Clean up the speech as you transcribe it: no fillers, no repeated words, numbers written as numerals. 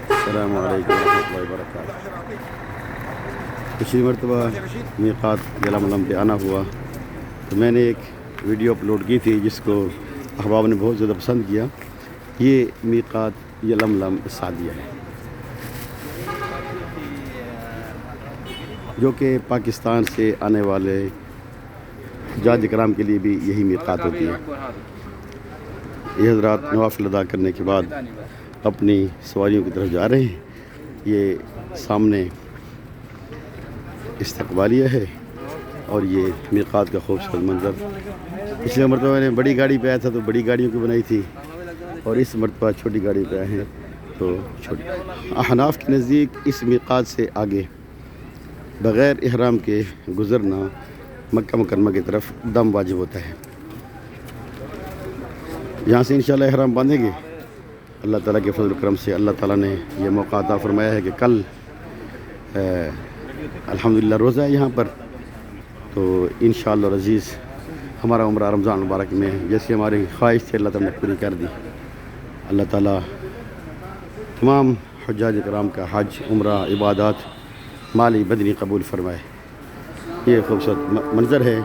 السلام علیکم ورحمۃ اللہ وبرکاتہ۔ پچھلی مرتبہ میقات یلملم پہ آنا ہوا تو میں نے ایک ویڈیو اپلوڈ کی تھی جس کو احباب نے بہت زیادہ پسند کیا۔ یہ میقات یلملم سعدیہ ہے جو کہ پاکستان سے آنے والے حجاج کرام کے لیے بھی یہی میقات ہوتی ہے۔ یہ حضرات نوافل ادا کرنے کے بعد اپنی سواریوں کی طرف جا رہے ہیں۔ یہ سامنے استقبالیہ ہے اور یہ میقات کا خوبصورت منظر۔ پچھلے مرتبہ میں نے بڑی گاڑی پہ آیا تھا تو بڑی گاڑیوں کی بنائی تھی، اور اس مرتبہ چھوٹی گاڑی پہ آئے ہیں تو چھوٹی۔ احناف کے نزدیک اس میقات سے آگے بغیر احرام کے گزرنا مکہ مکرمہ کی طرف دم واجب ہوتا ہے۔ یہاں سے انشاءاللہ احرام باندھیں گے۔ اللہ تعالیٰ کے فضل و کرم سے اللہ تعالیٰ نے یہ موقع عطا فرمایا ہے کہ کل الحمدللہ روزہ ہے یہاں پر، تو انشاءاللہ العزیز ہمارا عمرہ رمضان مبارک میں جیسی ہماری خواہش تھی اللہ تعالیٰ نے پوری کر دی۔ اللہ تعالیٰ تمام حجاج کرام کا حج، عمرہ، عبادات مالی بدنی قبول فرمائے۔ یہ خوبصورت منظر ہے